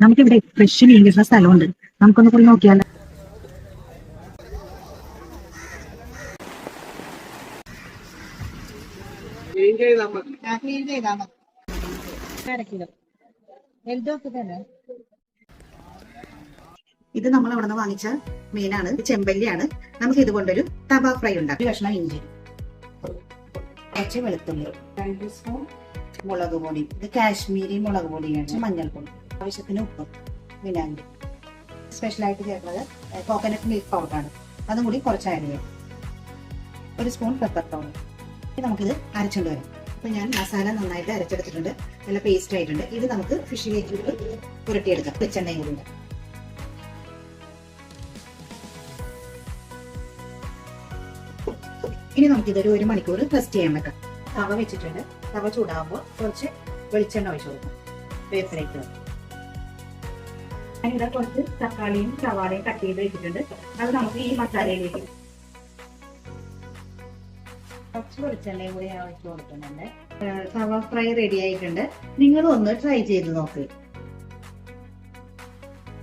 നമുക്കിവിടെ ഫ്രഷ് മീൻ കിട്ടുന്ന സ്ഥലമുണ്ട്. നമുക്കൊന്ന് പോയി നോക്കിയാലോ. ഇത് നമ്മൾ അവിടെ നിന്ന് വാങ്ങിച്ച മീനാണ്, ചെമ്പല്ലിയാണ്. നമുക്ക് ഇതുകൊണ്ടൊരു തവ ഫ്രൈ ഉണ്ടാക്കാം. കഷ്ണം ഇഞ്ചി, കുറച്ച് വെളുത്തുള്ളി, 2 സ്പൂൺ മുളക് പൊടി, ഇത് കാശ്മീരി മുളക് പൊടിയാണ്, മഞ്ഞൾപ്പൊടി, ആവശ്യത്തിന് ഉപ്പ്, വിനാഗിരി. സ്പെഷ്യലായിട്ട് ചേർക്കുന്നത് കോക്കനട്ട് മിൽക്ക് പൗഡറാണ്, അതും കൂടി കുറച്ച് ആഡ് ചെയ്യാം. 1 സ്പൂൺ പെപ്പർ പൗഡർ. നമുക്കിത് അരച്ചുകൊണ്ട് വരാം. അപ്പൊ ഞാൻ മസാല നന്നായിട്ട് അരച്ചെടുത്തിട്ടുണ്ട്, നല്ല പേസ്റ്റ് ആയിട്ടുണ്ട്. ഇത് നമുക്ക് ഫിഷിലേക്ക് പുരട്ടിയെടുക്കാം വെച്ചെണ്ണയും കൂടി. ഇനി നമുക്കിതൊരു 1 മണിക്കൂർ റെസ്റ്റ് ചെയ്യാൻ വെക്കാം. തവ വെച്ചിട്ടുണ്ട്. തവ ചൂടാകുമ്പോൾ കുറച്ച് വെളിച്ചെണ്ണ ഒഴിച്ചു കൊടുക്കാം വേപ്പിലേക്ക്. ഞാനിവിടെ കുറച്ച് തക്കാളിയും സവാളയും കട്ട് ചെയ്ത് വെച്ചിട്ടുണ്ട്. അത് നമുക്ക് ഈ മസാലയിലേക്ക് കുറച്ച് വെളിച്ചെണ്ണയും കൂടി ഞാൻ ഒഴിച്ചു കൊടുക്കുന്നുണ്ട്. തവ ഫ്രൈ റെഡി ആയിട്ടുണ്ട്. നിങ്ങളും ഒന്ന് ട്രൈ ചെയ്ത് നോക്ക്.